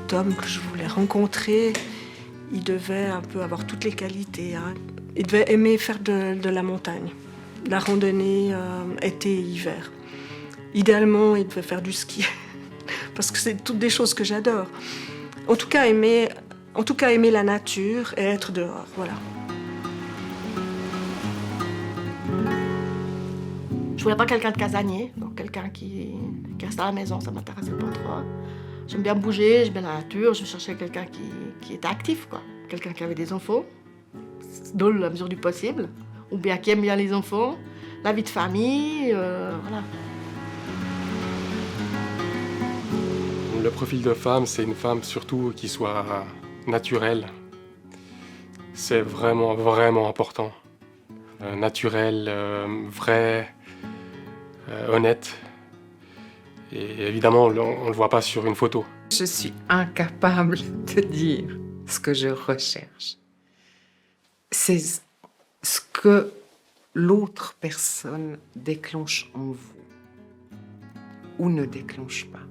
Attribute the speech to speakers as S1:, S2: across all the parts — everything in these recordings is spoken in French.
S1: cet homme que je voulais rencontrer, il devait un peu avoir toutes les qualités. Hein. Il devait aimer faire de la montagne, de la randonnée été et hiver. Idéalement, il devait faire du ski, parce que c'est toutes des choses que j'adore. En tout cas, aimer la nature et être dehors, voilà.
S2: Je voulais pas quelqu'un de casanier, donc quelqu'un qui reste à la maison, ça m'intéressait pas trop. J'aime bien bouger, j'aime bien la nature, je cherchais quelqu'un qui était actif, quoi. Quelqu'un qui avait des enfants, dans la mesure du possible, ou bien qui aime bien les enfants, la vie de famille, voilà.
S3: Le profil de femme, c'est une femme surtout qui soit naturelle. C'est vraiment, vraiment important. Naturelle, vraie, honnête. Et évidemment, on ne le voit pas sur une photo.
S4: Je suis incapable de dire ce que je recherche. C'est ce que l'autre personne déclenche en vous ou ne déclenche pas,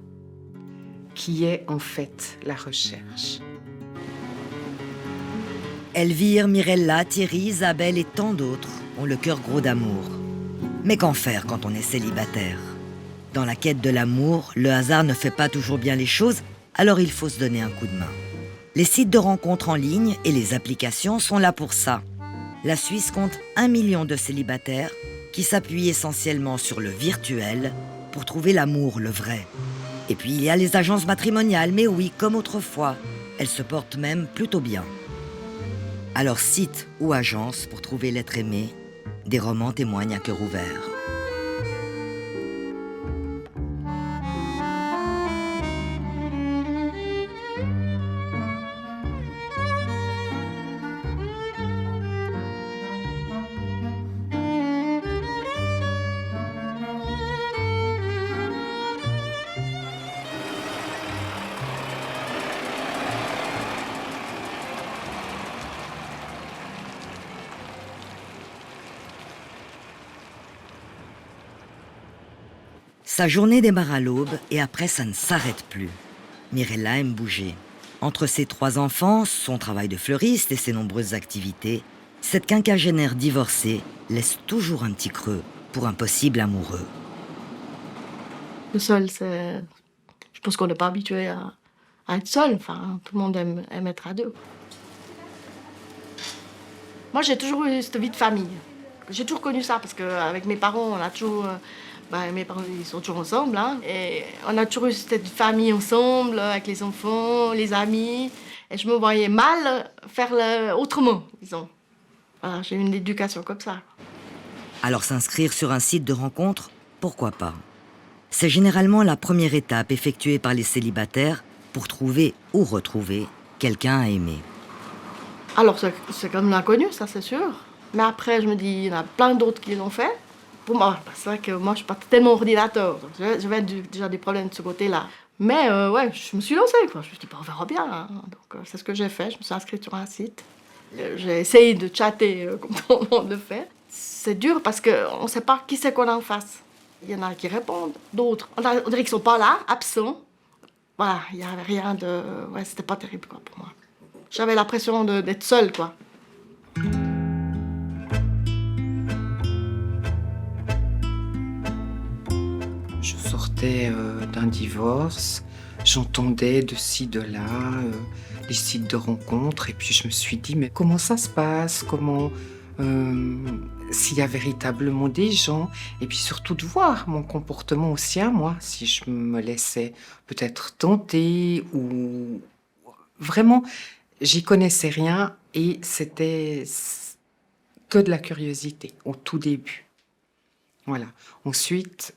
S4: qui est en fait la recherche.
S5: Elvire, Mirella, Thierry, Isabelle et tant d'autres ont le cœur gros d'amour. Mais qu'en faire quand on est célibataire ? Dans la quête de l'amour, le hasard ne fait pas toujours bien les choses, alors il faut se donner un coup de main. Les sites de rencontres en ligne et les applications sont là pour ça. La Suisse compte 1 million de célibataires qui s'appuient essentiellement sur le virtuel pour trouver l'amour, le vrai. Et puis il y a les agences matrimoniales, mais oui, comme autrefois, elles se portent même plutôt bien. Alors site ou agence pour trouver l'être aimé, des romans témoignent à cœur ouvert. Sa journée démarre à l'aube et après ça ne s'arrête plus. Mirella aime bouger. Entre ses 3 enfants, son travail de fleuriste et ses nombreuses activités, cette quinquagénaire divorcée laisse toujours un petit creux pour un possible amoureux.
S2: Le seul, c'est... Je pense qu'on n'est pas habitué à être seul. Enfin, tout le monde aime être à deux. Moi, j'ai toujours eu cette vie de famille. J'ai toujours connu ça parce qu'avec mes parents, on a toujours... mes parents, ils sont toujours ensemble. Hein, et on a toujours eu cette famille ensemble, avec les enfants, les amis. Et je me voyais mal faire autrement, disons. Voilà, j'ai eu une éducation comme ça.
S5: Alors s'inscrire sur un site de rencontre, pourquoi pas ? C'est généralement la première étape effectuée par les célibataires pour trouver ou retrouver quelqu'un à aimer.
S2: Alors, c'est comme l'inconnu, ça c'est sûr. Mais après, je me dis, il y en a plein d'autres qui l'ont fait. Pour moi, c'est vrai que moi, je ne suis pas tellement ordinateur. Donc j'avais déjà des problèmes de ce côté-là. Mais ouais, je me suis lancée, quoi. Je me suis dit, on verra bien. Hein. Donc, c'est ce que j'ai fait. Je me suis inscrite sur un site. J'ai essayé de chatter comme tout le monde le fait. C'est dur parce qu'on ne sait pas qui c'est qu'on a en face. Il y en a qui répondent, d'autres. On dirait qu'ils ne sont pas là, absents. Voilà, il n'y avait rien de... Ouais, c'était pas terrible, quoi, pour moi. J'avais l'impression d'être seule, quoi.
S4: Je sortais d'un divorce, j'entendais de ci, de là, les sites de rencontres, et puis je me suis dit, mais comment ça se passe ? Comment... s'il y a véritablement des gens, et puis surtout de voir mon comportement aussi à moi, si je me laissais peut-être tenter, ou... Vraiment, j'y connaissais rien, et c'était que de la curiosité, au tout début. Voilà. Ensuite,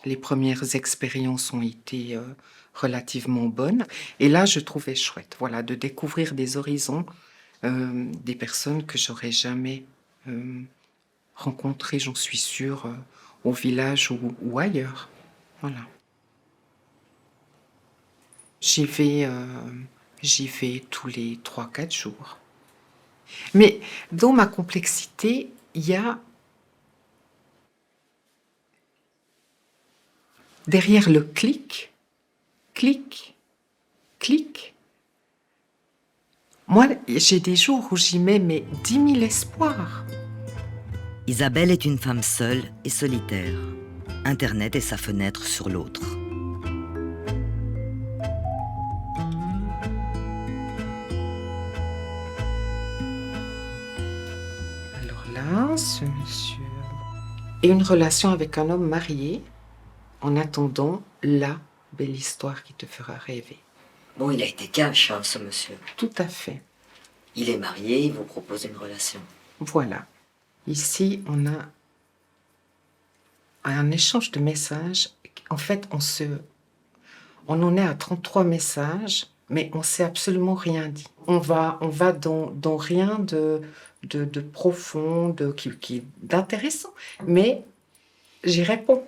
S4: les premières expériences ont été relativement bonnes. Et là, je trouvais chouette, voilà, de découvrir des horizons, des personnes que j'aurais jamais rencontrées, j'en suis sûre, au village ou ailleurs. Voilà. J'y vais tous les 3-4 jours. Mais dans ma complexité, il y a derrière le clic, clic, clic. Moi, j'ai des jours où j'y mets mais 10 000 espoirs.
S5: Isabelle est une femme seule et solitaire. Internet est sa fenêtre sur l'autre.
S4: Alors là, ce monsieur... Et une relation avec un homme marié, en attendant la belle histoire qui te fera rêver.
S5: Bon, il a été cash, hein, ce monsieur.
S4: Tout à fait.
S5: Il est marié, il vous propose une relation.
S4: Voilà. Ici, on a un échange de messages. En fait, on en est à 33 messages, mais on ne s'est absolument rien dit. On va dans rien de profond, d'intéressant. Mais j'y réponds.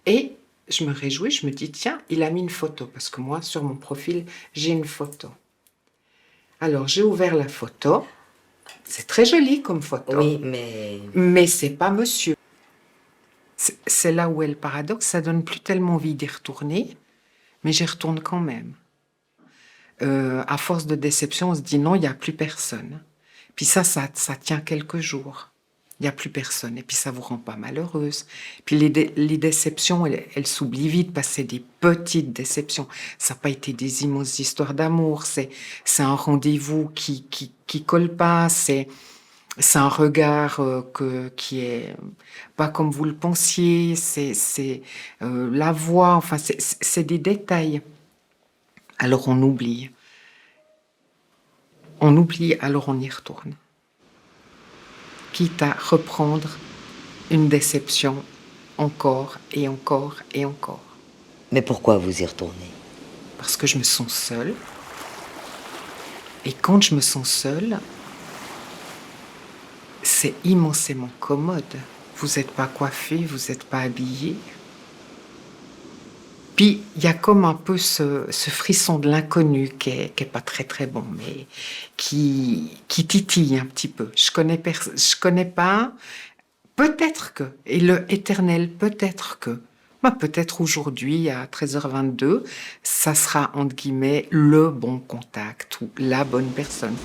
S4: Et je me réjouis, je me dis, tiens, il a mis une photo. Parce que moi, sur mon profil, j'ai une photo. Alors, j'ai ouvert la photo. C'est très joli comme photo.
S5: Oui, mais...
S4: Mais c'est pas monsieur. C'est là où est le paradoxe. Ça donne plus tellement envie d'y retourner, mais j'y retourne quand même. À force de déception, on se dit non, il n'y a plus personne. Puis ça tient quelques jours. Il n'y a plus personne. Et puis ça vous rend pas malheureuse. Puis les déceptions, elles s'oublient vite parce que c'est des petites déceptions. Ça n'a pas été des immenses histoires d'amour. C'est un rendez-vous qui colle pas. C'est un regard qui est pas comme vous le pensiez. C'est la voix. Enfin, c'est des détails. Alors on oublie. On oublie, alors on y retourne. Quitte à reprendre une déception encore et encore et encore.
S5: Mais pourquoi vous y retournez?
S4: Parce que je me sens seule. Et quand je me sens seule, c'est immensément commode. Vous n'êtes pas coiffé, vous n'êtes pas habillé. Puis, il y a comme un peu ce frisson de l'inconnu qui est pas très très bon, mais qui titille un petit peu. Je connais pas, peut-être que, et le éternel peut-être que, peut-être aujourd'hui à 13h22, ça sera entre guillemets le bon contact ou la bonne personne.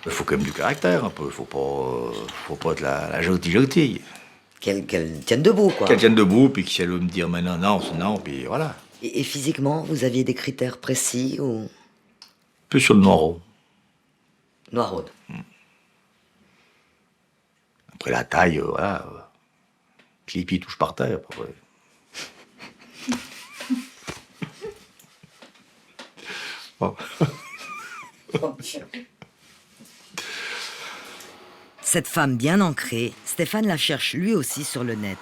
S6: Il faut quand même du caractère un peu, il faut pas être la gentille.
S5: Qu'elle tienne debout, quoi.
S6: Qu'elle tienne debout, puis qu'elle veut me dire mais non, puis voilà.
S5: Et physiquement, vous aviez des critères précis ou...
S6: Plus sur le noiro.
S5: Noiraude.
S6: Après la taille, voilà. Que les pieds touchent par terre, après. Bon.
S5: Cette femme bien ancrée, Stéphane la cherche lui aussi sur le net.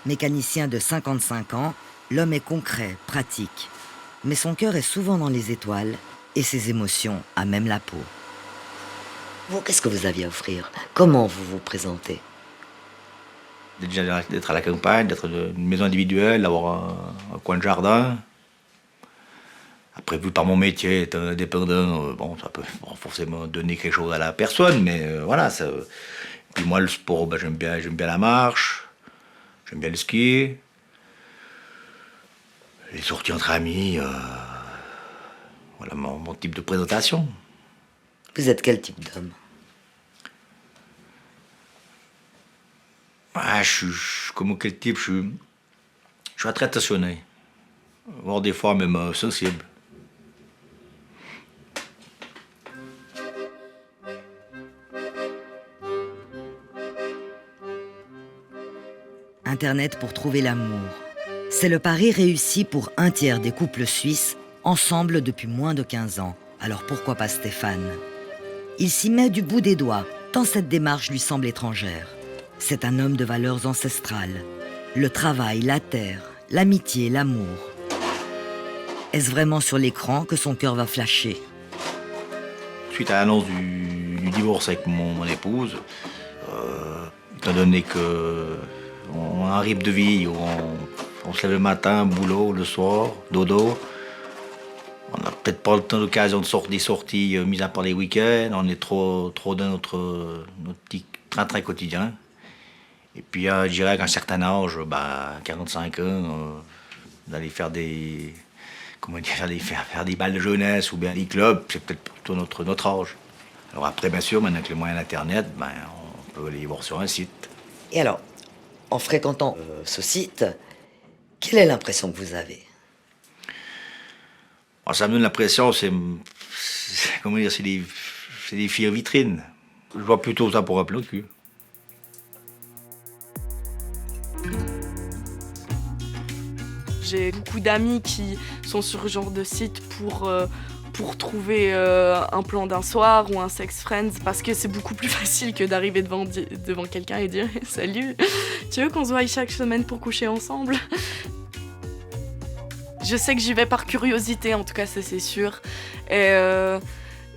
S5: Mécanicien de 55 ans, l'homme est concret, pratique. Mais son cœur est souvent dans les étoiles et ses émotions à même la peau. Vous, qu'est-ce que vous aviez à offrir? Comment vous vous présentez?
S6: Déjà d'être à la campagne, d'être une maison individuelle, d'avoir un coin de jardin. Après, vu par mon métier, être indépendant, ça peut forcément donner quelque chose à la personne, mais voilà. Ça... Puis moi, le sport, j'aime bien la marche, j'aime bien le ski, les sorties entre amis, voilà mon type de présentation.
S5: Vous êtes quel type d'homme?
S6: Je suis comme quel type, je suis très attentionné, voire des fois même sensible.
S5: Internet pour trouver l'amour. C'est le pari réussi pour un tiers des couples suisses, ensemble depuis moins de 15 ans. Alors pourquoi pas Stéphane? Il s'y met du bout des doigts, tant cette démarche lui semble étrangère. C'est un homme de valeurs ancestrales. Le travail, la terre, l'amitié, l'amour. Est-ce vraiment sur l'écran que son cœur va flasher?
S6: Suite à l'annonce du divorce avec mon épouse, étant donné qu'on a un rythme de vie où on se lève le matin, boulot, le soir, dodo, on a peut-être pas le temps d'occasion de sortir des sorties, mis à part les week-ends. On est trop dans notre petit train-train quotidien. Et puis, je dirais qu'à un certain âge, 45 ans, d'aller faire des... Comment dire, faire des balles de jeunesse ou bien des clubs, c'est peut-être plutôt notre âge. Alors après, bien sûr, maintenant avec les moyens d'Internet, on peut aller voir sur un site.
S5: Et alors, en fréquentant ce site, quelle est l'impression que vous avez?
S6: Alors, ça me donne l'impression, comment dire, c'est des filles en vitrine. Je vois plutôt ça pour un plan de cul.
S7: J'ai beaucoup d'amis qui sont sur ce genre de site pour trouver un plan d'un soir ou un sex friends, parce que c'est beaucoup plus facile que d'arriver devant quelqu'un et dire « Salut, tu veux qu'on se voie chaque semaine pour coucher ensemble ?» Je sais que j'y vais par curiosité, en tout cas ça c'est sûr. Et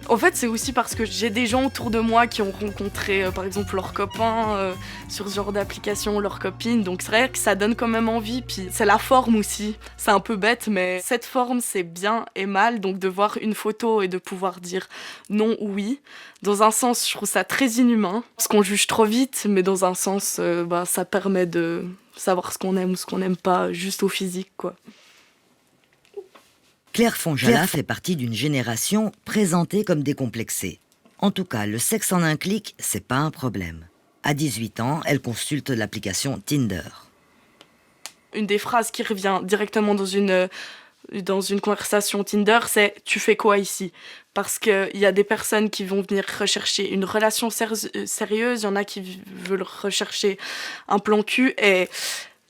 S7: en fait c'est aussi parce que j'ai des gens autour de moi qui ont rencontré par exemple leurs copains sur ce genre d'application, leurs copines. Donc c'est vrai que ça donne quand même envie. Puis c'est la forme aussi. C'est un peu bête mais cette forme c'est bien et mal. Donc de voir une photo et de pouvoir dire non ou oui. Dans un sens je trouve ça très inhumain. Parce qu'on juge trop vite, mais dans un sens ça permet de savoir ce qu'on aime ou ce qu'on n'aime pas juste au physique quoi.
S5: Claire Fonjala fait partie d'une génération présentée comme décomplexée. En tout cas, le sexe en un clic, c'est pas un problème. À 18 ans, elle consulte l'application Tinder.
S7: Une des phrases qui revient directement dans une conversation Tinder, c'est « tu fais quoi ici ?» Parce qu'il y a des personnes qui vont venir rechercher une relation sérieuse, il y en a qui veulent rechercher un plan cul et...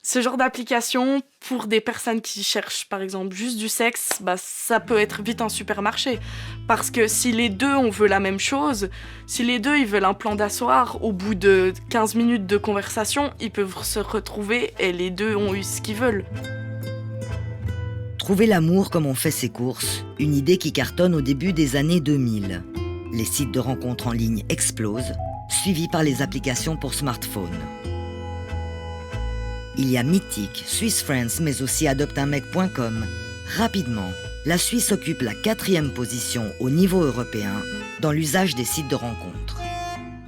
S7: Ce genre d'application, pour des personnes qui cherchent par exemple juste du sexe, ça peut être vite un supermarché. Parce que si les deux on veut la même chose, si les deux ils veulent un plan d'asseoir, au bout de 15 minutes de conversation, ils peuvent se retrouver et les deux ont eu ce qu'ils veulent.
S5: Trouver l'amour comme on fait ses courses, une idée qui cartonne au début des années 2000. Les sites de rencontres en ligne explosent, suivis par les applications pour smartphone. Il y a Mythique, Swiss Friends, mais aussi adopteunmec.com. Rapidement, la Suisse occupe la 4e position au niveau européen dans l'usage des sites de rencontres.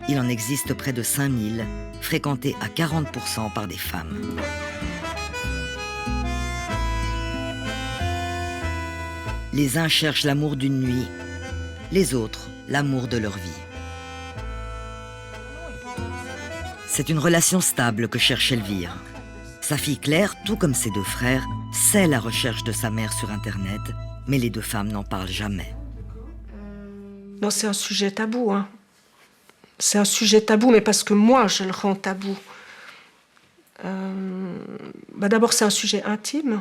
S5: Il en existe près de 5000, fréquentés à 40% par des femmes. Les uns cherchent l'amour d'une nuit, les autres, l'amour de leur vie. C'est une relation stable que cherche Elvire. Sa fille Claire, tout comme ses deux frères, sait la recherche de sa mère sur Internet, mais les deux femmes n'en parlent jamais.
S1: Non, c'est un sujet tabou. Hein. C'est un sujet tabou, mais parce que moi, je le rends tabou. D'abord, c'est un sujet intime.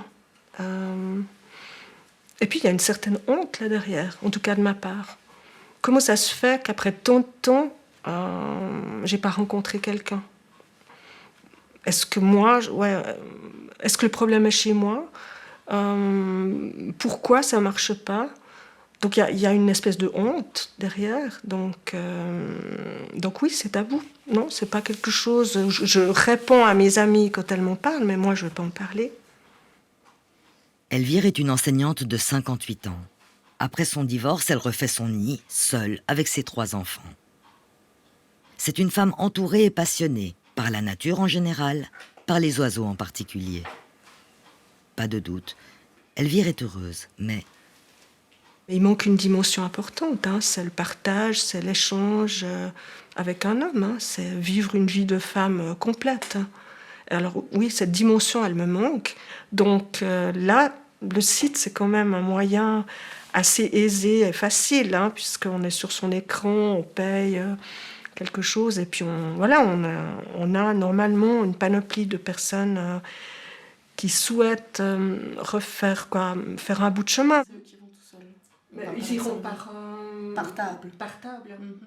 S1: Et puis, il y a une certaine honte là derrière, en tout cas de ma part. Comment ça se fait qu'après tant de temps, j'ai pas rencontré quelqu'un ? Est-ce que est-ce que le problème est chez moi ? Pourquoi ça marche pas ? Donc il y a une espèce de honte derrière. Donc oui, c'est tabou. Non, c'est pas quelque chose. Je réponds à mes amis quand elles m'en parlent, mais moi je veux pas en parler.
S5: Elvire est une enseignante de 58 ans. Après son divorce, elle refait son nid, seule, avec ses 3 enfants. C'est une femme entourée et passionnée. Par la nature en général, par les oiseaux en particulier. Pas de doute, Elvire est heureuse, mais...
S1: Il manque une dimension importante, hein. C'est le partage, c'est l'échange avec un homme, hein. C'est vivre une vie de femme complète. Alors oui, cette dimension, elle me manque. Donc là, le site, c'est quand même un moyen assez aisé et facile, hein, puisqu'on est sur son écran, on paye... quelque chose, et puis on a normalement une panoplie de personnes qui souhaitent faire un bout de chemin. Ils iront par table.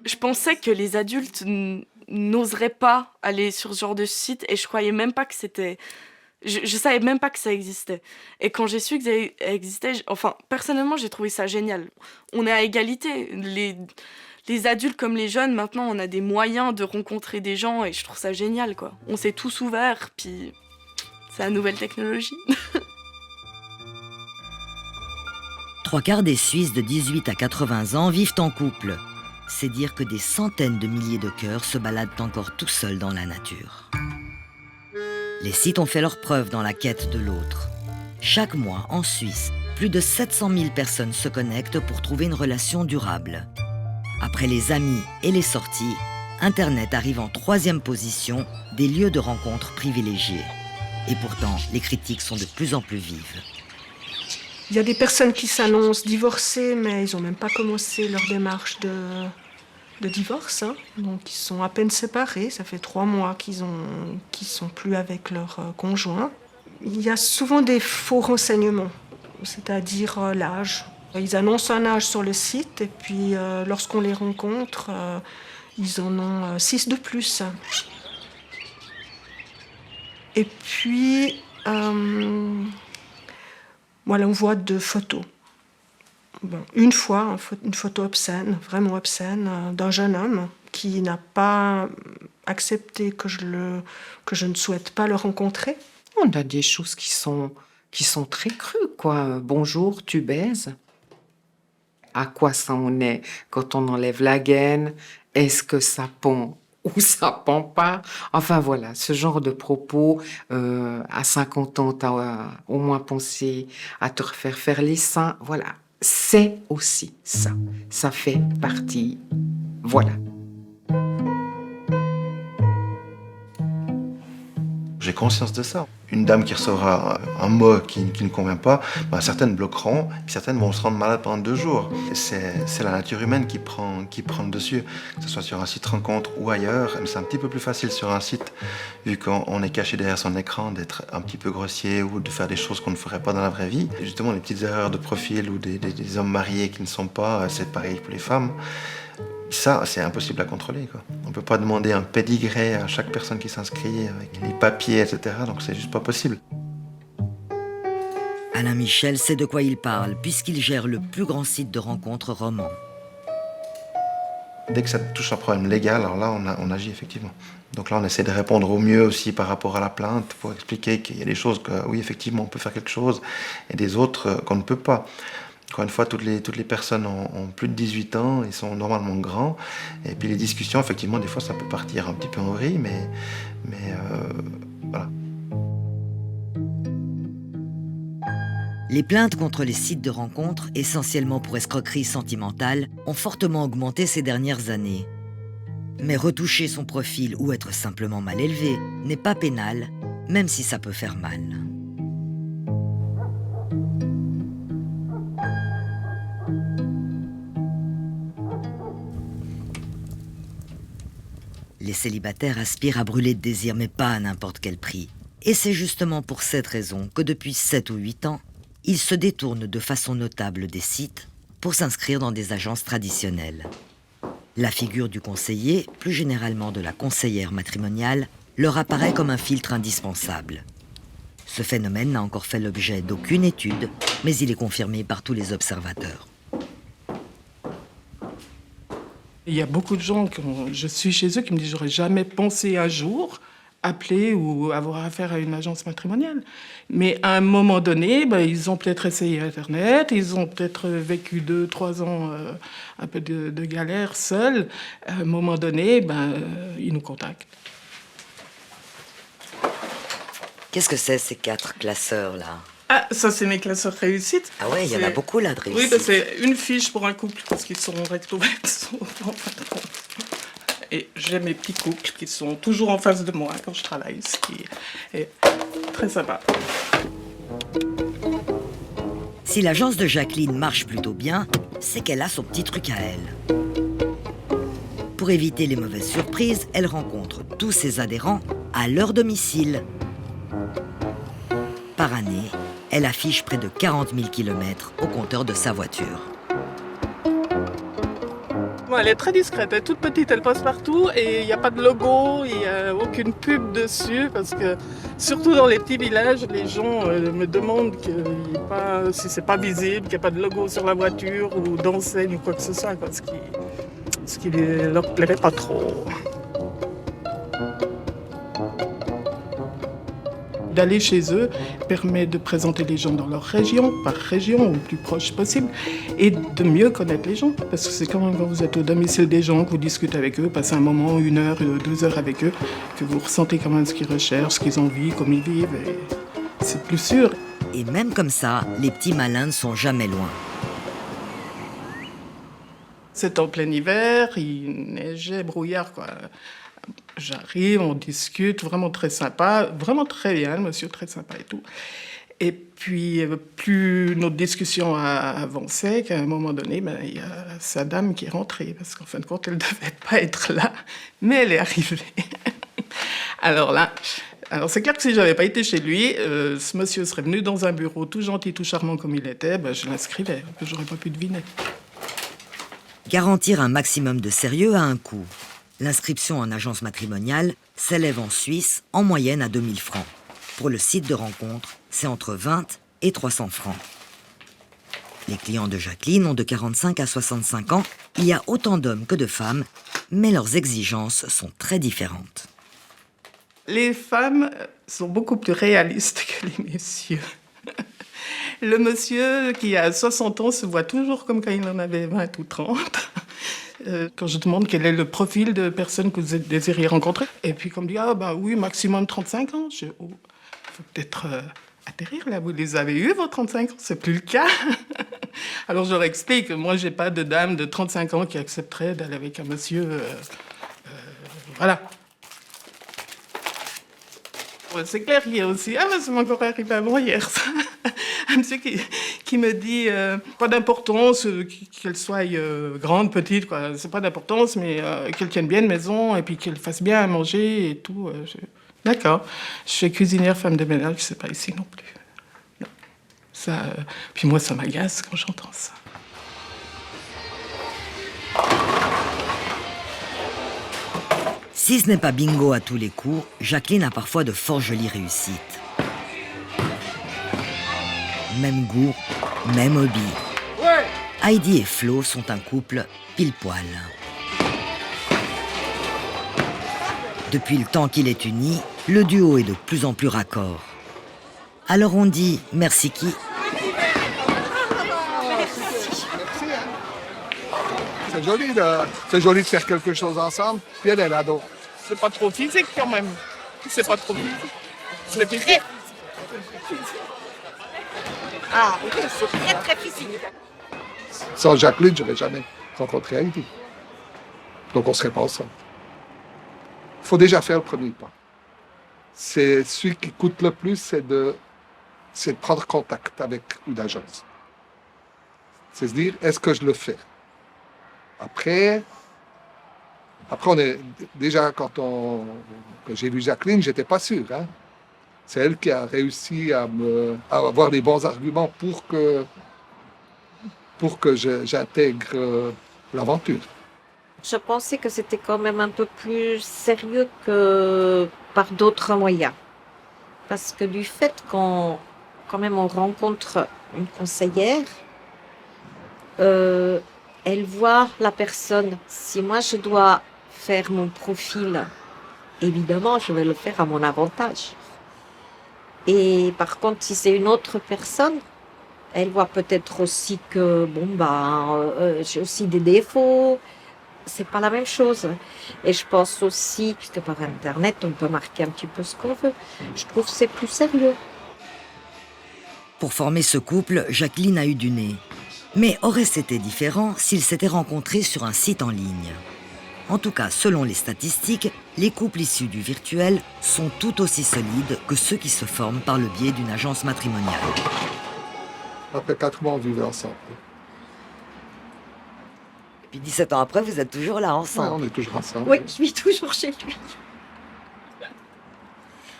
S7: Je pensais que les adultes n'oseraient pas aller sur ce genre de site et je croyais même pas que c'était... Je savais même pas que ça existait. Et quand j'ai su que ça existait, personnellement, j'ai trouvé ça génial. On est à égalité. Les adultes comme les jeunes, maintenant, on a des moyens de rencontrer des gens et je trouve ça génial, quoi. On s'est tous ouverts, puis c'est la nouvelle technologie.
S5: 3/4 des Suisses de 18 à 80 ans vivent en couple. C'est dire que des centaines de milliers de cœurs se baladent encore tout seuls dans la nature. Les sites ont fait leur preuve dans la quête de l'autre. Chaque mois, en Suisse, plus de 700 000 personnes se connectent pour trouver une relation durable. Après les amis et les sorties, Internet arrive en 3e position des lieux de rencontres privilégiés. Et pourtant, les critiques sont de plus en plus vives.
S1: Il y a des personnes qui s'annoncent divorcées, mais ils n'ont même pas commencé leur démarche de divorce. Hein. Donc ils sont à peine séparés, ça fait 3 mois qu'ils sont plus avec leur conjoint. Il y a souvent des faux renseignements, c'est-à-dire l'âge. Ils annoncent un âge sur le site et puis lorsqu'on les rencontre, ils en ont 6 de plus. Et puis, voilà, on voit 2 photos. Bon, une fois, une photo obscène, vraiment obscène, d'un jeune homme qui n'a pas accepté que je ne souhaite pas le rencontrer.
S4: On a des choses qui sont très crues, quoi. Bonjour, tu baises? À quoi ça en est quand on enlève la gaine? Est-ce que ça pend ou ça pend pas? Enfin voilà, ce genre de propos. À 50 ans, tu as au moins pensé à te refaire faire les seins. Voilà, c'est aussi ça. Ça fait partie. Voilà.
S8: J'ai conscience de ça. Une dame qui recevra un mot qui ne convient pas, ben certaines bloqueront, puis certaines vont se rendre malades pendant 2 jours. C'est la nature humaine qui prend le dessus, que ce soit sur un site rencontre ou ailleurs. C'est un petit peu plus facile sur un site, vu qu'on est caché derrière son écran, d'être un petit peu grossier ou de faire des choses qu'on ne ferait pas dans la vraie vie. Et justement, les petites erreurs de profil ou des hommes mariés qui ne sont pas, c'est pareil pour les femmes. Ça, c'est impossible à contrôler, quoi. On ne peut pas demander un pédigré à chaque personne qui s'inscrit avec les papiers, etc. Donc c'est juste pas possible.
S5: Alain Michel sait de quoi il parle, puisqu'il gère le plus grand site de rencontres roman.
S8: Dès que ça touche un problème légal, alors là, on agit effectivement. Donc là, on essaie de répondre au mieux aussi par rapport à la plainte pour expliquer qu'il y a des choses que, oui, effectivement, on peut faire quelque chose, et des autres qu'on ne peut pas. Encore une fois, toutes les personnes ont plus de 18 ans, ils sont normalement grands. Et puis les discussions, effectivement, des fois, ça peut partir un petit peu en vrille, mais voilà.
S5: Les plaintes contre les sites de rencontres, essentiellement pour escroquerie sentimentale, ont fortement augmenté ces dernières années. Mais retoucher son profil ou être simplement mal élevé n'est pas pénal, même si ça peut faire mal. Les célibataires aspirent à brûler de désir, mais pas à n'importe quel prix. Et c'est justement pour cette raison que depuis 7 ou 8 ans, ils se détournent de façon notable des sites pour s'inscrire dans des agences traditionnelles. La figure du conseiller, plus généralement de la conseillère matrimoniale, leur apparaît comme un filtre indispensable. Ce phénomène n'a encore fait l'objet d'aucune étude, mais il est confirmé par tous les observateurs.
S9: Il y a beaucoup de gens, quand je suis chez eux, qui me disent « j'aurais jamais pensé un jour appeler ou avoir affaire à une agence matrimoniale ». Mais à un moment donné, ils ont peut-être essayé Internet, ils ont peut-être vécu 2-3 ans un peu de galère seuls. À un moment donné, ils nous contactent.
S5: Qu'est-ce que c'est ces 4 classeurs-là ?
S9: Ah, ça c'est mes classeurs réussites.
S5: Ah ouais, il y en a beaucoup là de réussites.
S9: Oui, c'est une fiche pour un couple, parce qu'ils sont recto-verso. Et j'ai mes petits couples qui sont toujours en face de moi quand je travaille, ce qui est très sympa.
S5: Si l'agence de Jacqueline marche plutôt bien, c'est qu'elle a son petit truc à elle. Pour éviter les mauvaises surprises, elle rencontre tous ses adhérents à leur domicile. Par année, elle affiche près de 40 000 km au compteur de sa voiture.
S9: Elle est très discrète, elle est toute petite, elle passe partout et il n'y a pas de logo, il n'y a aucune pub dessus parce que surtout dans les petits villages, les gens me demandent si c'est pas visible, qu'il n'y a pas de logo sur la voiture ou d'enseigne ou quoi que ce soit, ce qui ne leur plairait pas trop. D'aller chez eux permet de présenter les gens dans leur région, par région, au plus proche possible, et de mieux connaître les gens. Parce que c'est quand même quand vous êtes au domicile des gens, que vous discutez avec eux, passez un moment, 1 heure, 2 heures avec eux, que vous ressentez quand même ce qu'ils recherchent, ce qu'ils ont envie, comment ils vivent, et c'est plus sûr.
S5: Et même comme ça, les petits malins ne sont jamais loin.
S9: C'est en plein hiver, il neigeait, brouillard, quoi. J'arrive, on discute, vraiment très sympa, vraiment très bien, le monsieur très sympa et tout. Et puis, plus notre discussion a avancé, qu'à un moment donné, il y a sa dame qui est rentrée, parce qu'en fin de compte, elle ne devait pas être là, mais elle est arrivée. Alors c'est clair que si je n'avais pas été chez lui, ce monsieur serait venu dans un bureau tout gentil, tout charmant comme il était, je l'inscrivais, j'aurais pas pu deviner.
S5: Garantir un maximum de sérieux a un coût. L'inscription en agence matrimoniale s'élève en Suisse en moyenne à 2 000 francs. Pour le site de rencontre, c'est entre 20 et 300 francs. Les clients de Jacqueline ont de 45 à 65 ans. Il y a autant d'hommes que de femmes, mais leurs exigences sont très différentes.
S9: Les femmes sont beaucoup plus réalistes que les messieurs. Le monsieur qui a 60 ans se voit toujours comme quand il en avait 20 ou 30. Quand je demande quel est le profil de personne que vous désirez rencontrer, et puis comme dit, oui, maximum 35 ans. Il faut peut-être atterrir là, vous les avez eu vos 35 ans, c'est plus le cas. Alors je leur explique, moi j'ai pas de dame de 35 ans qui accepterait d'aller avec un monsieur, voilà. C'est clair qu'il y a aussi, ça m'est encore arrivé avant hier, ça. Un monsieur qui me dit, pas d'importance qu'elle soit grande, petite, quoi. C'est pas d'importance, mais qu'elle tienne bien une maison et puis qu'elle fasse bien à manger et tout. D'accord. Je suis cuisinière, femme de ménage, c'est pas ici non plus. Non. Ça, puis moi, ça m'agace quand j'entends ça.
S5: Si ce n'est pas bingo à tous les coups, Jacqueline a parfois de fort jolies réussites. Même goût, même hobby. Ouais. Heidi et Flo sont un couple pile-poil. Depuis le temps qu'il est uni, le duo est de plus en plus raccord. Alors on dit merci qui ?
S10: C'est joli de faire quelque chose ensemble, puis elle est ado.
S9: C'est pas trop physique quand même. C'est pas trop physique. C'est physique.
S11: Ah, oui, c'est très très physique.
S10: Sans Jacqueline, je n'aurais jamais rencontré Heidi. Donc on ne serait pas ensemble. Il faut déjà faire le premier pas. C'est celui qui coûte le plus, c'est de prendre contact avec une agence. C'est se dire, est-ce que je le fais? Après, on est déjà quand j'ai vu Jacqueline, j'étais pas sûr. Hein? C'est elle qui a réussi à avoir les bons arguments pour que j'intègre l'aventure.
S11: Je pensais que c'était quand même un peu plus sérieux que par d'autres moyens. Parce que du fait qu'on rencontre une conseillère, elle voit la personne. Si moi je dois faire mon profil, évidemment je vais le faire à mon avantage. Et par contre, si c'est une autre personne, elle voit peut-être aussi que j'ai aussi des défauts. C'est pas la même chose. Et je pense aussi, puisque par Internet, on peut marquer un petit peu ce qu'on veut. Je trouve que c'est plus sérieux.
S5: Pour former ce couple, Jacqueline a eu du nez. Mais aurait-ce été différent s'ils s'étaient rencontrés sur un site en ligne? En tout cas, selon les statistiques, les couples issus du virtuel sont tout aussi solides que ceux qui se forment par le biais d'une agence matrimoniale.
S10: Après 4 mois, on vivait ensemble.
S5: Et puis 17 ans après, vous êtes toujours là ensemble.
S10: Ouais, on est toujours ensemble.
S11: Oui, je vis toujours chez lui.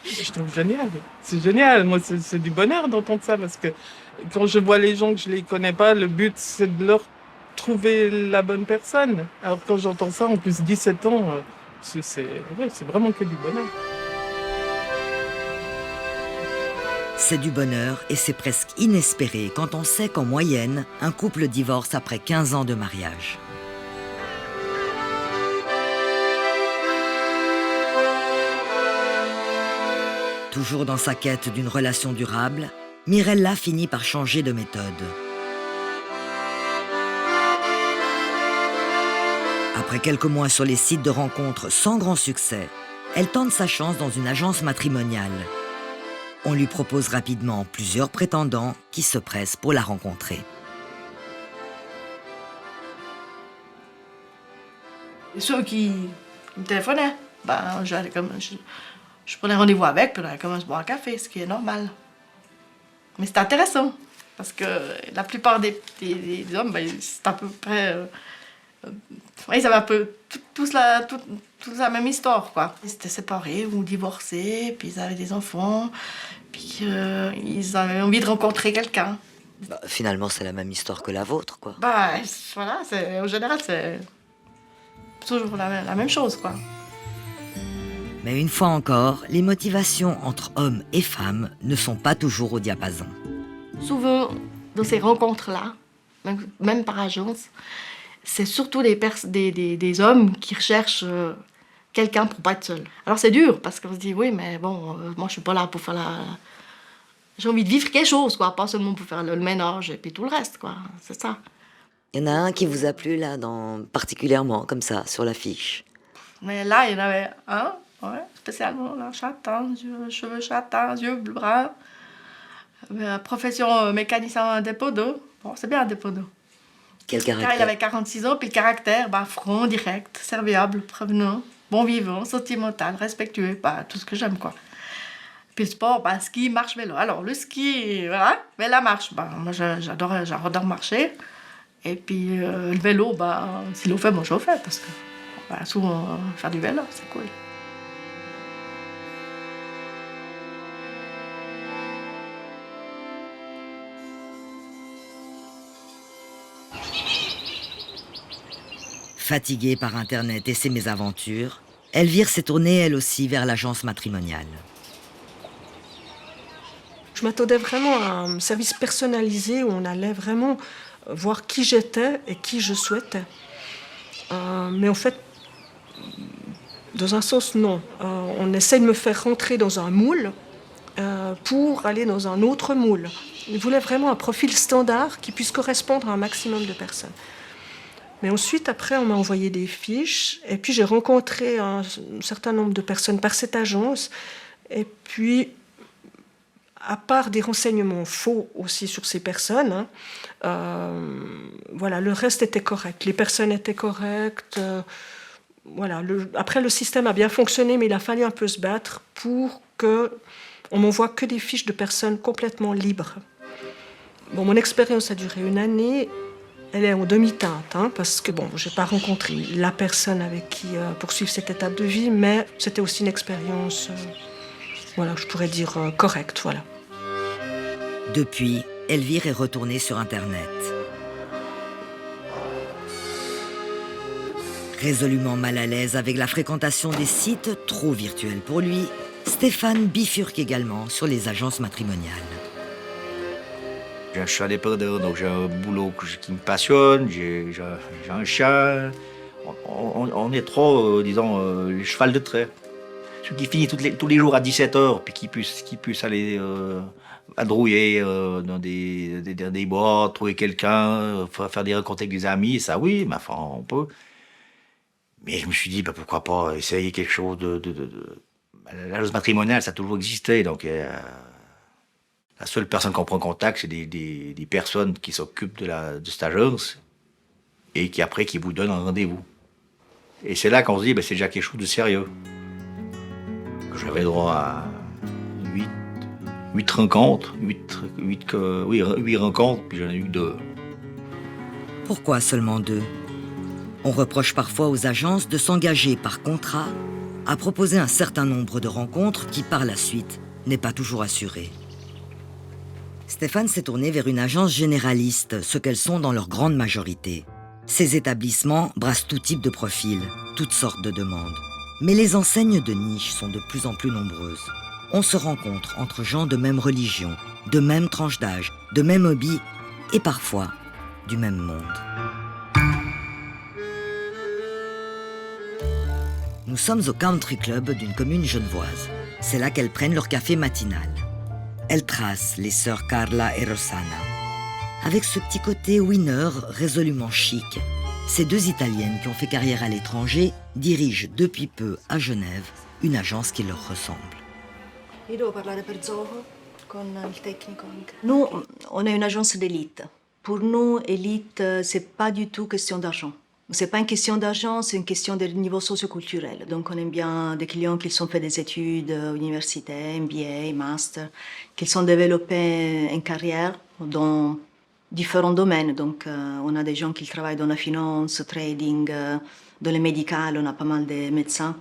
S9: Je trouve génial. C'est génial. Moi, c'est du bonheur d'entendre ça parce que quand je vois les gens que je les connais pas, le but, c'est de leur trouver la bonne personne. Alors quand j'entends ça, en plus 17 ans, c'est vraiment que du bonheur.
S5: C'est du bonheur et c'est presque inespéré quand on sait qu'en moyenne, un couple divorce après 15 ans de mariage. Toujours dans sa quête d'une relation durable, Mirella finit par changer de méthode. Après quelques mois sur les sites de rencontres sans grand succès, elle tente sa chance dans une agence matrimoniale. On lui propose rapidement plusieurs prétendants qui se pressent pour la rencontrer.
S2: Et ceux qui me téléphonaient, je prenais rendez-vous avec, puis on allait commencer à boire un café, ce qui est normal. Mais c'est intéressant, parce que la plupart des hommes, c'est à peu près... ils avaient un peu tous la même histoire, quoi. Ils étaient séparés ou divorcés, puis ils avaient des enfants, puis ils avaient envie de rencontrer quelqu'un.
S5: Finalement, c'est la même histoire que la vôtre, quoi.
S2: Voilà, en général, c'est toujours la même chose, quoi.
S5: Mais une fois encore, les motivations entre hommes et femmes ne sont pas toujours au diapason.
S2: Souvent, dans ces rencontres-là, même par agence, c'est surtout des hommes qui recherchent quelqu'un pour pas être seul. Alors c'est dur, parce qu'on se dit, oui, mais bon, moi je suis pas là pour faire J'ai envie de vivre quelque chose, quoi, pas seulement pour faire le ménage et puis tout le reste, quoi, c'est ça.
S5: Il y en a un qui vous a plu, là, particulièrement, comme ça, sur l'affiche.
S2: Mais là, il y en avait un, spécialement, là, châtain, cheveux châtains, yeux bruns, profession mécanicien dépôt d'eau. Bon, c'est bien un dépôt d'eau.
S5: Quel caractère?
S2: Il avait 46 ans, puis le caractère, franc, direct, serviable, prévenant, bon vivant, sentimental, respectueux, tout ce que j'aime, quoi. Puis le sport, ski, marche, vélo. Alors, le ski, voilà, mais la marche, moi j'adore marcher. Et puis le vélo, s'il le fait, moi je le fais, parce que souvent faire du vélo, c'est cool.
S5: Fatiguée par Internet et ses mésaventures, Elvire s'est tournée elle aussi vers l'agence matrimoniale.
S1: Je m'attendais vraiment à un service personnalisé où on allait vraiment voir qui j'étais et qui je souhaitais. Mais en fait, dans un sens, non. On essaie de me faire rentrer dans un moule pour aller dans un autre moule. Ils voulaient vraiment un profil standard qui puisse correspondre à un maximum de personnes. Mais ensuite, après, on m'a envoyé des fiches et puis j'ai rencontré un certain nombre de personnes par cette agence. Et puis, à part des renseignements faux aussi sur ces personnes, voilà, le reste était correct. Les personnes étaient correctes. Voilà. Après, le système a bien fonctionné, mais il a fallu un peu se battre pour qu'on m'envoie que des fiches de personnes complètement libres. Bon, mon expérience a duré 1 année. Elle est en demi-teinte, parce que je n'ai pas rencontré la personne avec qui poursuivre cette étape de vie, mais c'était aussi une expérience, je pourrais dire correcte, voilà.
S5: Depuis, Elvire est retournée sur Internet. Résolument mal à l'aise avec la fréquentation des sites trop virtuels pour lui, Stéphane bifurque également sur les agences matrimoniales.
S6: Je suis indépendant, donc j'ai un boulot qui me passionne, j'ai un chat. On est trop, les cheval de trait. Celui qui finit tous les jours à 17h, puis qui puisse aller vadrouiller dans des boîtes, trouver quelqu'un, faire des rencontres avec des amis, ça oui, mais enfin, on peut. Mais je me suis dit, pourquoi pas essayer quelque chose l'agence matrimoniale, ça a toujours existé, donc... La seule personne qu'on prend contact, c'est des personnes qui s'occupent de cette agence et qui vous donnent un rendez-vous. Et c'est là qu'on se dit, c'est déjà quelque chose de sérieux. J'avais droit à 8 rencontres, 8 rencontres, puis j'en ai eu 2.
S5: Pourquoi seulement 2 ? On reproche parfois aux agences de s'engager par contrat à proposer un certain nombre de rencontres qui, par la suite, n'est pas toujours assuré. Stéphane s'est tourné vers une agence généraliste, ce qu'elles sont dans leur grande majorité. Ces établissements brassent tout type de profils, toutes sortes de demandes. Mais les enseignes de niche sont de plus en plus nombreuses. On se rencontre entre gens de même religion, de même tranche d'âge, de même hobby et parfois du même monde. Nous sommes au country club d'une commune genevoise. C'est là qu'elles prennent leur café matinal. Elles tracent les sœurs Carla et Rossana. Avec ce petit côté winner résolument chic, ces deux Italiennes qui ont fait carrière à l'étranger dirigent depuis peu à Genève une agence qui leur ressemble.
S12: Nous, on est une agence d'élite. Pour nous, élite, c'est pas du tout question d'argent. C'est pas une question d'argent, c'est une question de niveau socioculturel. Donc on aime bien des clients qui ont fait des études universitaires, MBA, master, qui ont développé une carrière dans différents domaines. Donc on a des gens qui travaillent dans la finance, trading, dans le médical, on a pas mal de médecins.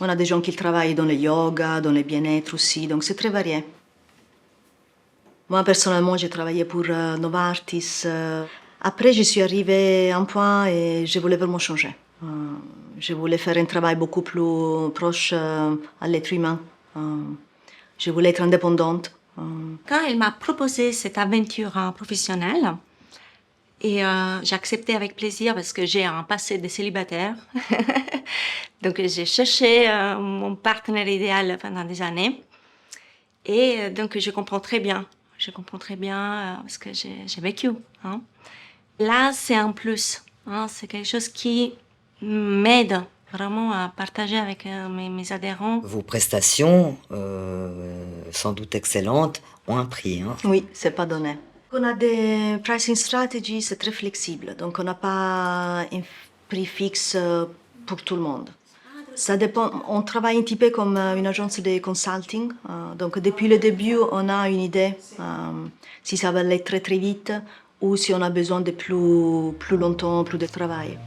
S12: On a des gens qui travaillent dans le yoga, dans le bien-être aussi, donc c'est très varié. Moi, personnellement, j'ai travaillé pour Novartis. Après, je suis arrivée à un point et je voulais vraiment changer. Je voulais faire un travail beaucoup plus proche à l'être humain. Je voulais être indépendante.
S13: Quand elle m'a proposé cette aventure professionnelle, et j'ai accepté avec plaisir parce que j'ai un passé de célibataire. Donc j'ai cherché mon partenaire idéal pendant des années. Et donc je comprends très bien. Je comprends très bien parce que j'ai vécu. Hein. Là, c'est un plus. Hein. C'est quelque chose qui m'aide vraiment à partager avec mes adhérents.
S5: Vos prestations, sans doute excellentes, ont un prix. Hein.
S12: Oui, c'est pas donné. On a des pricing strategies, c'est très flexible. Donc on n'a pas un prix fixe pour tout le monde. Ça dépend. On travaille un petit peu comme une agence de consulting. Donc depuis le début, on a une idée si ça va aller très très vite ou si on a besoin de plus longtemps, plus de travail.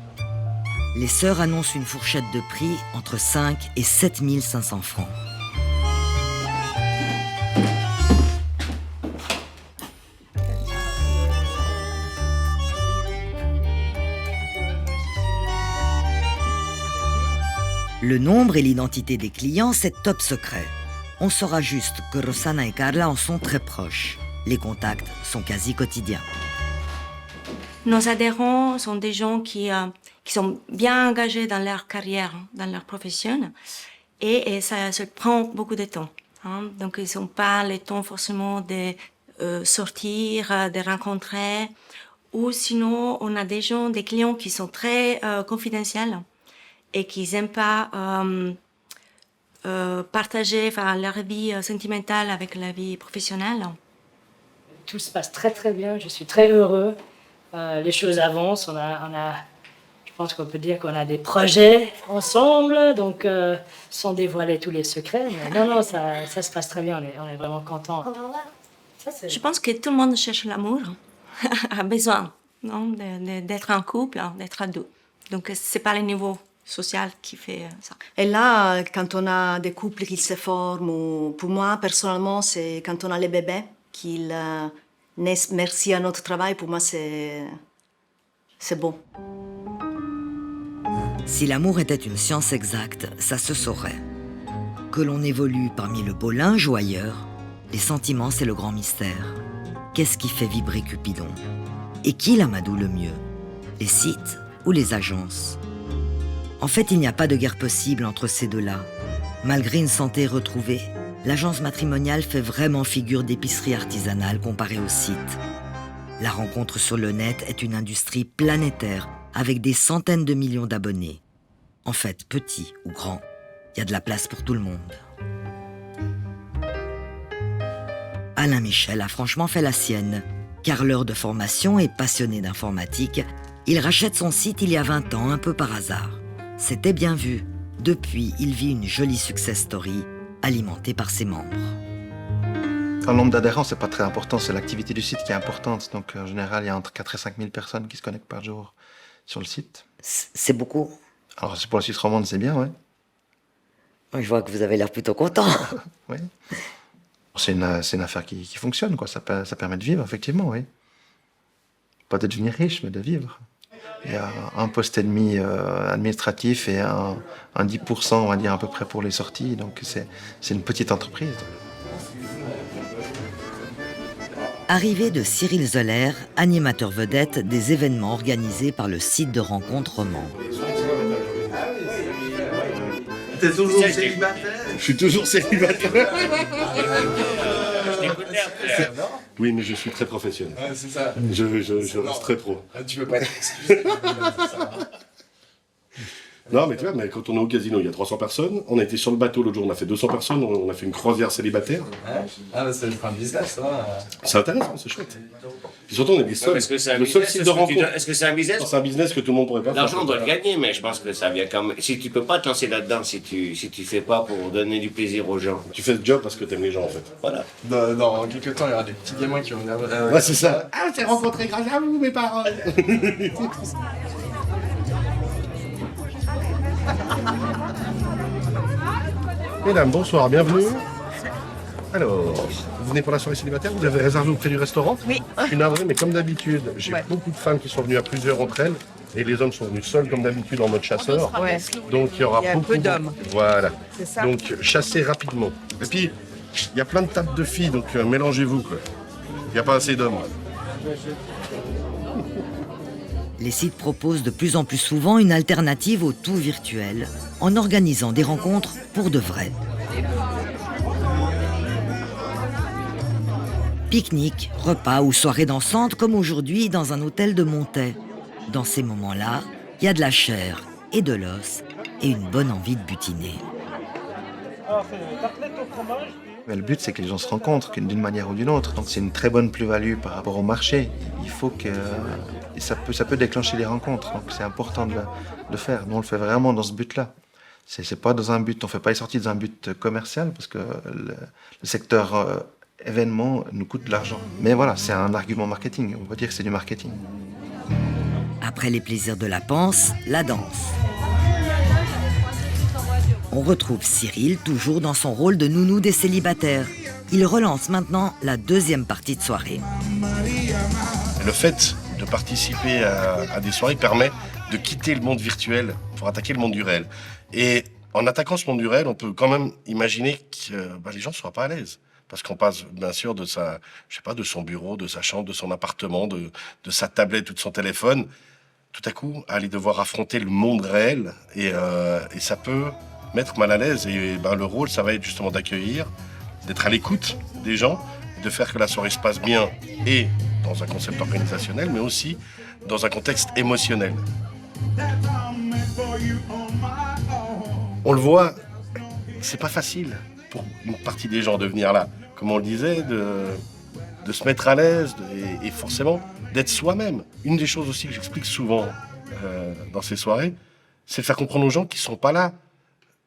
S5: Les sœurs annoncent une fourchette de prix entre 5 et 7 500 francs. Le nombre et l'identité des clients, c'est top secret. On saura juste que Rossana et Carla en sont très proches. Les contacts sont quasi quotidiens.
S13: Nos adhérents sont des gens qui sont bien engagés dans leur carrière, dans leur profession, et ça prend beaucoup de temps. Hein. Donc ils n'ont pas le temps forcément de sortir, de rencontrer, ou sinon on a des clients qui sont très confidentiels et qui n'aiment pas partager leur vie sentimentale avec la vie professionnelle.
S14: Tout se passe très très bien, je suis très heureux. Les choses avancent, je pense qu'on peut dire qu'on a des projets ensemble, donc sans dévoiler tous les secrets. Mais non, ça se passe très bien, on est vraiment contents.
S13: Je pense que tout le monde cherche l'amour, a besoin d'être en couple, d'être à deux. Donc c'est pas le niveau social qui fait ça.
S12: Et là, quand on a des couples qui se forment, pour moi, personnellement, c'est quand on a les bébés qu'ils naissent merci à notre travail, pour moi, c'est bon.
S5: Si l'amour était une science exacte, ça se saurait. Que l'on évolue parmi le beau linge ou ailleurs, les sentiments, c'est le grand mystère. Qu'est-ce qui fait vibrer Cupidon? Et qui l'amadoue le mieux? Les sites ou les agences? En fait, il n'y a pas de guerre possible entre ces deux-là. Malgré une santé retrouvée, l'agence matrimoniale fait vraiment figure d'épicerie artisanale comparée au site. La rencontre sur le net est une industrie planétaire avec des centaines de millions d'abonnés. En fait, petit ou grand, il y a de la place pour tout le monde. Alain Michel a franchement fait la sienne. Carreleur de formation et passionné d'informatique, il rachète son site il y a 20 ans, un peu par hasard. C'était bien vu. Depuis, il vit une jolie success story, alimentée par ses membres.
S8: Un nombre d'adhérents, c'est pas très important, c'est l'activité du site qui est importante. Donc en général, il y a entre 4 et 5 000 personnes qui se connectent par jour sur le site.
S5: C'est beaucoup.
S8: Alors pour la Suisse romande, c'est bien, ouais.
S5: Je vois que vous avez l'air plutôt content.
S8: Oui. C'est une affaire qui fonctionne, quoi. Ça permet de vivre, effectivement, oui. Pas de devenir riche, mais de vivre. Il y a un poste et demi administratif et un 10%, on va dire, à peu près pour les sorties. Donc c'est une petite entreprise.
S5: Arrivée de Cyril Zoller, animateur vedette des événements organisés par le site de rencontre roman.
S8: T'es toujours célibataire?
S15: Je suis toujours célibataire.
S16: Je t'écoutais après, non?
S15: Oui, mais je suis très professionnel.
S16: Ouais, c'est ça.
S15: Je reste très pro.
S16: Tu peux pas être excusé.
S15: Non, mais tu vois, mais quand on est au casino, il y a 300 personnes. On a été sur le bateau l'autre jour, on a fait 200 personnes. On a fait une croisière célibataire.
S16: Ouais. Ah, bah, c'est un business, ça.
S15: C'est intéressant, c'est chouette. Puis surtout, on est des seuls.
S16: Est-ce que c'est un
S15: le seul
S16: business?
S15: site de rencontre.
S16: Est-ce que c'est un business?
S15: C'est un business que tout le monde pourrait pas faire.
S16: L'argent, on doit le gagner, mais je pense que ça vient quand même. Si tu peux pas te lancer là-dedans, si tu fais pas pour donner du plaisir aux gens.
S15: Tu fais ce job parce que t'aimes les gens, en fait.
S16: Voilà.
S17: Dans quelques temps, il y aura des petits gamins qui vont venir.
S15: Ouais, c'est ça. Ah, t'es rencontré grâce à vous, mes parents. Mesdames, bonsoir, bienvenue. Alors, vous venez pour la soirée célibataire, vous avez réservé auprès du restaurant?
S18: Oui.
S15: Je suis navré, mais comme d'habitude, j'ai beaucoup de femmes qui sont venues à plusieurs entre elles, et les hommes sont venus seuls comme d'habitude en mode chasseur.
S18: Ouais.
S15: Donc il y aura
S18: un
S15: beaucoup
S18: peu d'hommes.
S15: Voilà.
S18: C'est ça.
S15: Donc chassez rapidement. Et puis, il y a plein de tables de filles, donc mélangez-vous, quoi. Il n'y a pas assez d'hommes.
S5: Les sites proposent de plus en plus souvent une alternative au tout virtuel, en organisant des rencontres pour de vrai. Pique-nique, repas ou soirées dansantes comme aujourd'hui dans un hôtel de Montaix. Dans ces moments-là, il y a de la chair et de l'os et une bonne envie de butiner.
S8: Mais le but, c'est que les gens se rencontrent d'une manière ou d'une autre. Donc c'est une très bonne plus-value par rapport au marché. Il faut que ça peut déclencher les rencontres. Donc c'est important de le faire. Nous, on le fait vraiment dans ce but-là. C'est pas dans un but, on fait pas les sorties dans un but commercial parce que le secteur événement nous coûte de l'argent. Mais voilà, c'est un argument marketing. On peut dire que c'est du marketing.
S5: Après les plaisirs de la panse, la danse. On retrouve Cyril toujours dans son rôle de nounou des célibataires. Il relance maintenant la deuxième partie de soirée.
S15: Le fait de participer à des soirées permet de quitter le monde virtuel pour attaquer le monde du réel. Et en attaquant ce monde du réel, on peut quand même imaginer que les gens ne soient pas à l'aise. Parce qu'on passe bien sûr de son bureau, de sa chambre, de son appartement, de sa tablette ou de son téléphone, tout à coup à aller devoir affronter le monde réel. Et ça peut mettre mal à l'aise. Et le rôle, ça va être justement d'accueillir, d'être à l'écoute des gens, de faire que la soirée se passe bien et dans un concept organisationnel, mais aussi dans un contexte émotionnel. On le voit, c'est pas facile pour une partie des gens de venir là. Comme on le disait, de se mettre à l'aise et forcément d'être soi-même. Une des choses aussi que j'explique souvent dans ces soirées, c'est de faire comprendre aux gens qu'ils ne sont pas là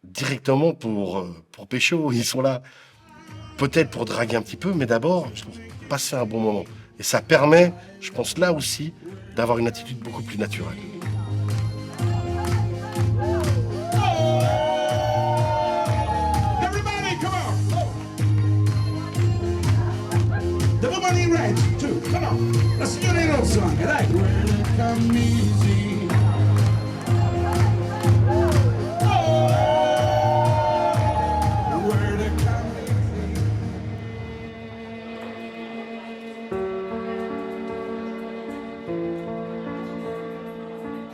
S15: directement pour pécho. Ils sont là peut-être pour draguer un petit peu, mais d'abord passer un bon moment. Et ça permet, je pense là aussi, d'avoir une attitude beaucoup plus naturelle.
S19: Everybody right too. Come on. Let's do that old song. I like it. Come easy.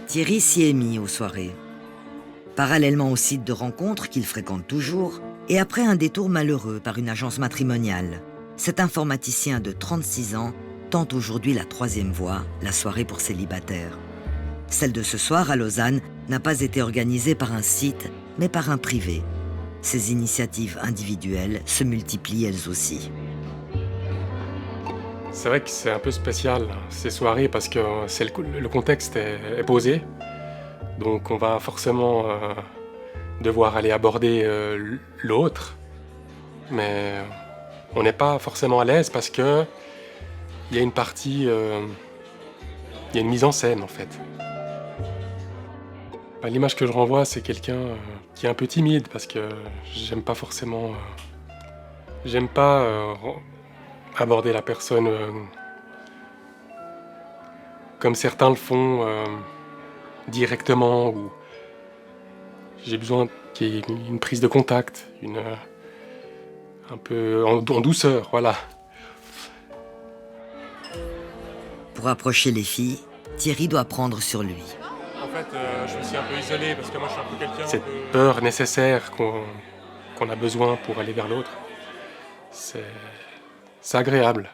S5: Thierry s'y est mis aux soirées. Parallèlement au site de rencontres qu'il fréquente toujours, et après un détour malheureux par une agence matrimoniale, cet informaticien de 36 ans tente aujourd'hui la troisième voie, la soirée pour célibataires. Celle de ce soir à Lausanne n'a pas été organisée par un site, mais par un privé. Ces initiatives individuelles se multiplient elles aussi.
S3: C'est vrai que c'est un peu spécial ces soirées parce que le contexte est posé. Donc on va forcément devoir aller aborder l'autre. Mais on n'est pas forcément à l'aise parce que il y a une partie, il y a une mise en scène en fait. L'image que je renvoie, c'est quelqu'un qui est un peu timide parce que j'aime pas forcément, aborder la personne comme certains le font directement. Ou j'ai besoin qu'il y ait une prise de contact, un peu en douceur, voilà.
S5: Pour approcher les filles, Thierry doit prendre sur lui.
S3: fait, je me suis un peu isolé parce que moi, je suis un peu quelqu'un. Cette peur nécessaire qu'on a besoin pour aller vers l'autre, c'est agréable.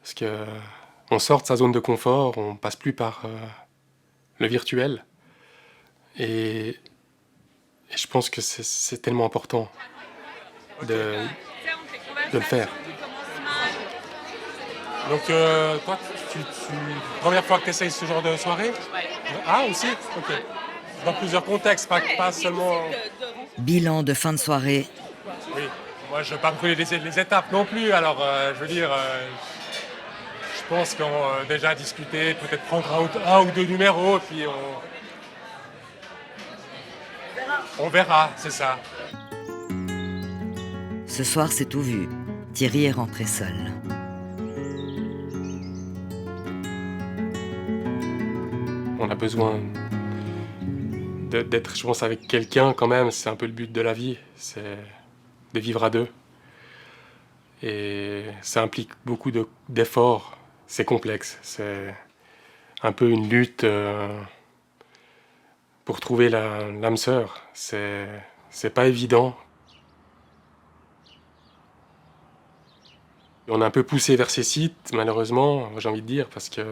S3: Parce qu'on sort de sa zone de confort, on passe plus par le virtuel. Et je pense que c'est tellement important de le faire. Donc, toi, première fois que tu essayes ce genre de soirée? Ah, aussi? Ok. Dans plusieurs contextes, pas seulement...
S5: Bilan de fin de soirée.
S3: Oui, moi je ne vais pas me coller les étapes non plus, alors je veux dire, je pense qu'on a déjà discuté, peut-être prendre un ou deux numéros, puis on verra, c'est ça.
S5: Ce soir, c'est tout vu. Thierry est rentré seul.
S3: On a besoin d'être, je pense, avec quelqu'un quand même. C'est un peu le but de la vie, c'est de vivre à deux. Et ça implique beaucoup d'efforts. C'est complexe. C'est un peu une lutte pour trouver l'âme sœur. C'est pas évident. On est un peu poussé vers ces sites, malheureusement, j'ai envie de dire, parce que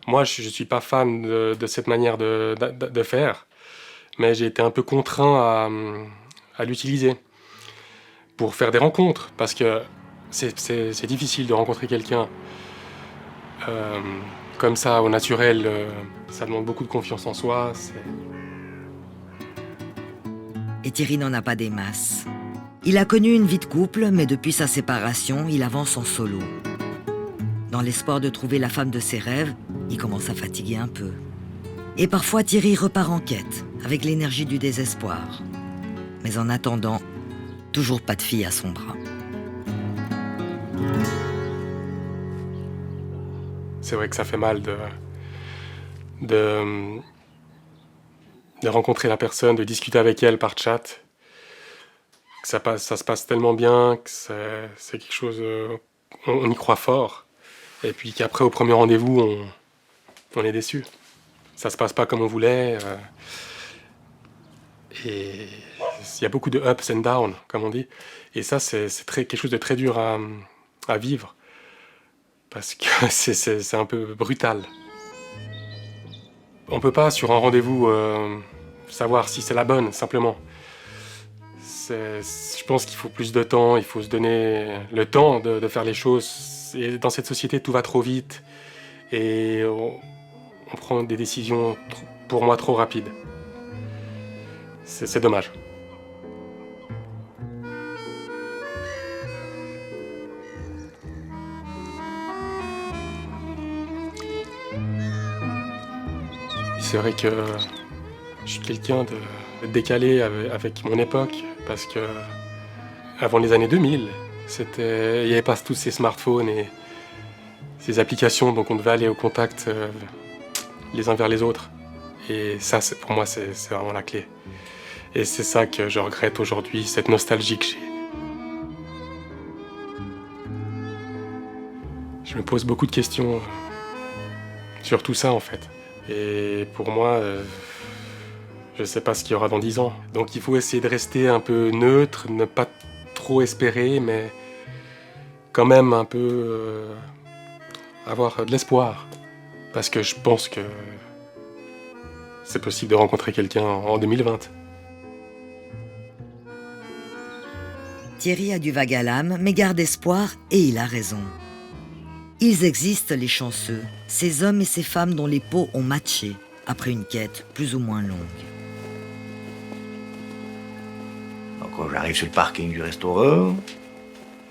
S3: moi, je ne suis pas fan de cette manière de faire, mais j'ai été un peu contraint à l'utiliser pour faire des rencontres, parce que c'est difficile de rencontrer quelqu'un comme ça, au naturel. Ça demande beaucoup de confiance en soi.
S5: Et Thierry n'en a pas des masses. Il a connu une vie de couple, mais depuis sa séparation, il avance en solo. Dans l'espoir de trouver la femme de ses rêves, il commence à fatiguer un peu. Et parfois, Thierry repart en quête, avec l'énergie du désespoir. Mais en attendant, toujours pas de fille à son bras.
S3: C'est vrai que ça fait mal de rencontrer la personne, de discuter avec elle par chat. Ça se passe tellement bien que c'est quelque chose... on y croit fort. Et puis qu'après, au premier rendez-vous, on est déçu. Ça se passe pas comme on voulait. Et il y a beaucoup de ups and downs, comme on dit. Et ça, c'est quelque chose de très dur à vivre. Parce que c'est un peu brutal. On peut pas, sur un rendez-vous, savoir si c'est la bonne, simplement. Je pense qu'il faut plus de temps, il faut se donner le temps de faire les choses. Et dans cette société, tout va trop vite. Et on prend des décisions, pour moi, trop rapides. C'est dommage. C'est vrai que je suis quelqu'un de décalé avec mon époque, parce que avant les années 2000, il n'y avait pas tous ces smartphones et ces applications, donc on devait aller au contact les uns vers les autres. Et ça, pour moi, c'est vraiment la clé. Et c'est ça que je regrette aujourd'hui, cette nostalgie que j'ai. Je me pose beaucoup de questions sur tout ça, en fait. Et pour moi, je ne sais pas ce qu'il y aura dans 10 ans. Donc il faut essayer de rester un peu neutre, ne pas trop espérer, mais quand même un peu avoir de l'espoir. Parce que je pense que c'est possible de rencontrer quelqu'un en 2020.
S5: Thierry a du vague à l'âme, mais garde espoir et il a raison. Ils existent, les chanceux, ces hommes et ces femmes dont les peaux ont matché après une quête plus ou moins longue.
S6: Donc j'arrive sur le parking du restaurant.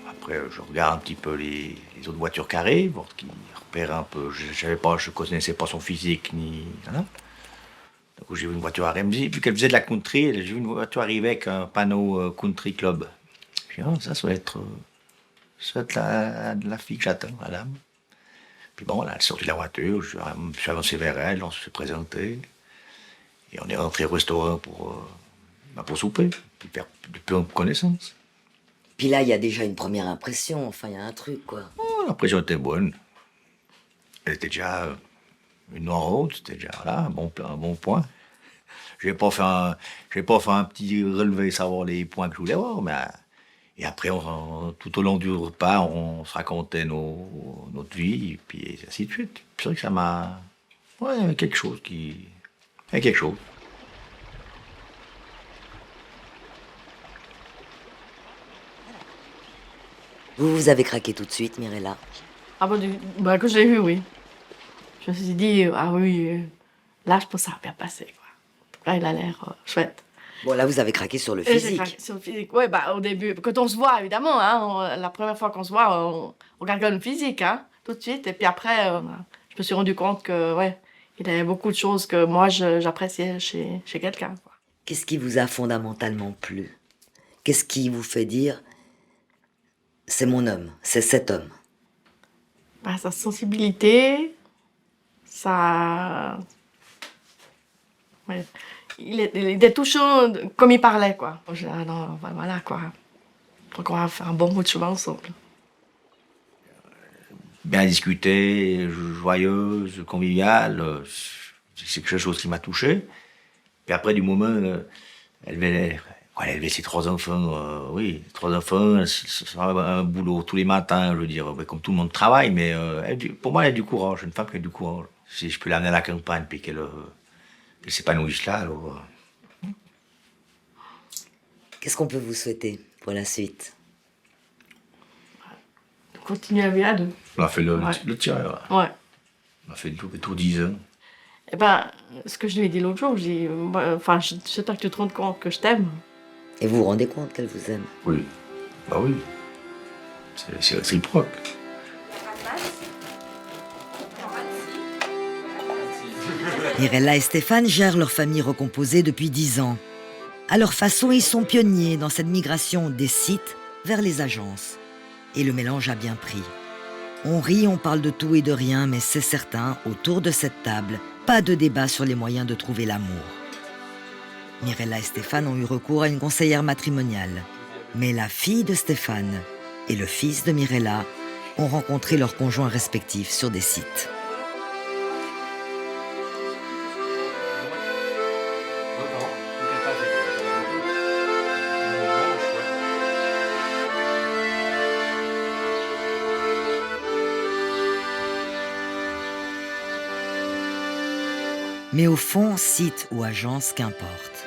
S6: Après, je regarde un petit peu les autres voitures carrées, voir qu'ils repèrent un peu. Je ne connaissais pas son physique, ni... Voilà. Donc j'ai vu une voiture arriver, vu qu'elle faisait de la country, j'ai vu une voiture arriver avec un panneau country club. Puis ça doit être la fille que j'attends, madame. Puis bon, elle est sortie de la voiture, je suis avancé vers elle, on s'est présenté. Et on est rentré au restaurant pour souper, puis faire du peu en connaissance.
S5: Puis là, il y a déjà une première impression, enfin, il y a un truc, quoi.
S6: Oh, l'impression était bonne. Elle était déjà Une noire, c'était déjà là, un bon point. Je n'ai pas fait un petit relevé, savoir les points que je voulais avoir, mais... Et après, tout au long du repas, on se racontait notre vie, et puis ainsi de suite. C'est vrai que ça m'a... Ouais, il y avait quelque chose qui... Il y avait quelque chose.
S5: Vous avez craqué tout de suite, Mirella?
S2: Ah bah, quand je l'ai vu, oui. Je me suis dit, ah oui, là, je pense que ça va bien passer, quoi. En tout cas, il a l'air chouette.
S5: Bon, là, vous avez craqué sur le
S2: Et j'ai
S5: physique.
S2: craqué sur le physique, ouais, bah, au début, quand on se voit, évidemment, hein, la première fois qu'on se voit, on regarde le physique, hein, tout de suite. Et puis après, je me suis rendu compte que, ouais, il y avait beaucoup de choses que moi, j'appréciais chez quelqu'un, quoi.
S5: Qu'est-ce qui vous a fondamentalement plu? Qu'est-ce qui vous fait dire « c'est mon homme, c'est cet homme »
S2: Bah, sa sensibilité, sa... Ouais. Il était touchant comme il parlait, quoi. J'ai dit, ah non, voilà, quoi. Donc on va faire un bon bout de chemin ensemble.
S6: Bien discuté, joyeuse, conviviale, c'est quelque chose qui m'a touché. Puis après, du moment, elle avait ses 3 enfants, oui, 3 enfants, un boulot tous les matins, je veux dire, comme tout le monde travaille, mais pour moi, elle a du courage, une femme qui a du courage. Si je peux l'amener à la campagne, puis qu'elle s'épanouisse là, alors...
S5: Qu'est-ce qu'on peut vous souhaiter pour la suite?
S2: Continuer à vivre à deux.
S6: On a fait le tien,
S2: ouais.
S6: On a fait le tour 10 ans.
S2: Eh ben, ce que je lui ai dit l'autre jour, j'ai dit, enfin, j'espère que tu te rends compte que je t'aime.
S5: Et vous vous rendez compte qu'elle vous aime?
S6: Oui, bah oui. C'est réciproque.
S5: Mirella et Stéphane gèrent leur famille recomposée depuis 10 ans. À leur façon, ils sont pionniers dans cette migration des sites vers les agences. Et le mélange a bien pris. On rit, on parle de tout et de rien, mais c'est certain, autour de cette table, pas de débat sur les moyens de trouver l'amour. Mirella et Stéphane ont eu recours à une conseillère matrimoniale. Mais la fille de Stéphane et le fils de Mirella ont rencontré leurs conjoints respectifs sur des sites. Mais au fond, site ou agence, qu'importe.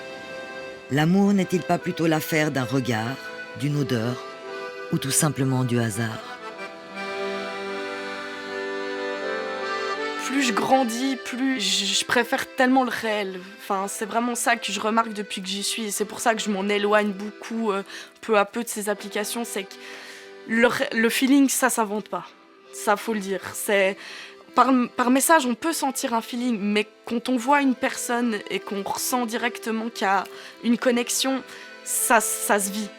S5: L'amour n'est-il pas plutôt l'affaire d'un regard, d'une odeur, ou tout simplement du hasard?
S7: Plus je grandis, plus je préfère tellement le réel. Enfin, c'est vraiment ça que je remarque depuis que j'y suis. Et c'est pour ça que je m'en éloigne beaucoup, peu à peu, de ces applications. C'est que le feeling, ça s'invente pas. Ça, faut le dire. C'est... Par message, on peut sentir un feeling, mais quand on voit une personne et qu'on ressent directement qu'il y a une connexion, ça se vit.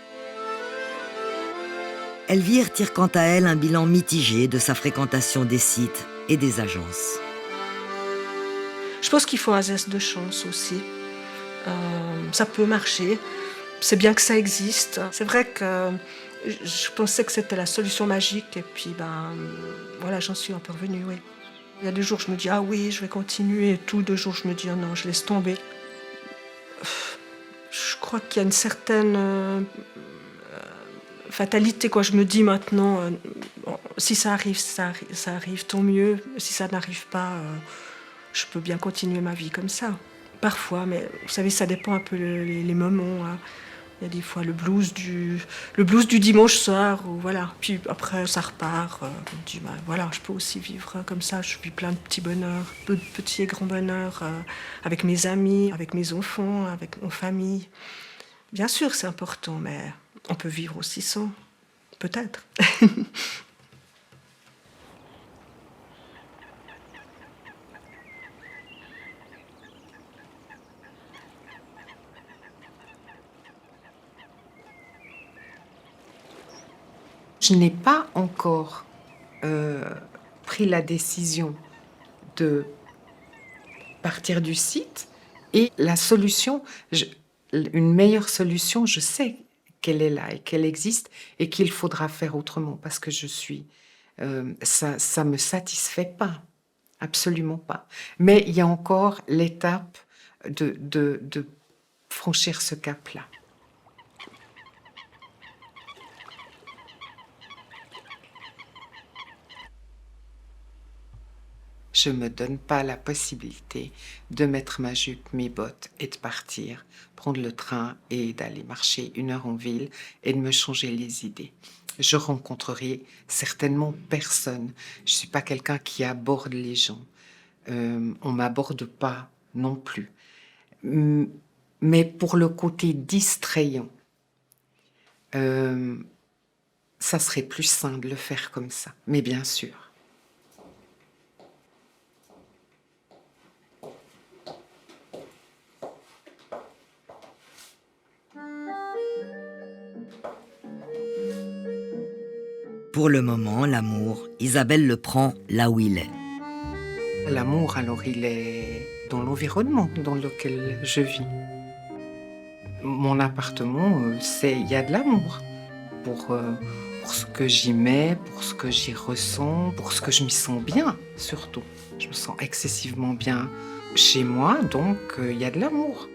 S5: Elvire tire quant à elle un bilan mitigé de sa fréquentation des sites et des agences.
S1: Je pense qu'il faut un zeste de chance aussi. Ça peut marcher. C'est bien que ça existe. C'est vrai que je pensais que c'était la solution magique et puis voilà, j'en suis un peu revenue, oui. Il y a des jours je me dis ah oui, je vais continuer et tout. 2 jours je me dis ah non, je laisse tomber. Je crois qu'il y a une certaine fatalité, quoi. Je me dis maintenant, si ça arrive, ça arrive, tant mieux. Si ça n'arrive pas, je peux bien continuer ma vie comme ça. Parfois, mais vous savez, ça dépend un peu les moments. Hein. Il y a des fois le blues du dimanche soir, ou voilà. Puis après, ça repart. Je me dis, voilà, je peux aussi vivre comme ça. Je vis plein de petits bonheurs, de petits et grands bonheurs, avec mes amis, avec mes enfants, avec mon famille. Bien sûr, c'est important, mais on peut vivre aussi sans, peut-être.
S4: Je n'ai pas encore pris la décision de partir du site et la solution, une meilleure solution, je sais qu'elle est là et qu'elle existe et qu'il faudra faire autrement parce que je suis, ça me satisfait pas. absolument pas. Mais il y a encore l'étape de franchir ce cap-là. Je ne me donne pas la possibilité de mettre ma jupe, mes bottes et de partir, prendre le train et d'aller marcher 1 heure en ville et de me changer les idées. Je rencontrerai certainement personne. Je ne suis pas quelqu'un qui aborde les gens. On ne m'aborde pas non plus. Mais pour le côté distrayant, ça serait plus sain de le faire comme ça. Mais bien sûr.
S5: Pour le moment, l'amour, Isabelle le prend là où il est.
S4: L'amour, alors, il est dans l'environnement dans lequel je vis. Mon appartement, il y a de l'amour pour ce que j'y mets, pour ce que j'y ressens, pour ce que je m'y sens bien, surtout. Je me sens excessivement bien chez moi, donc il y a de l'amour.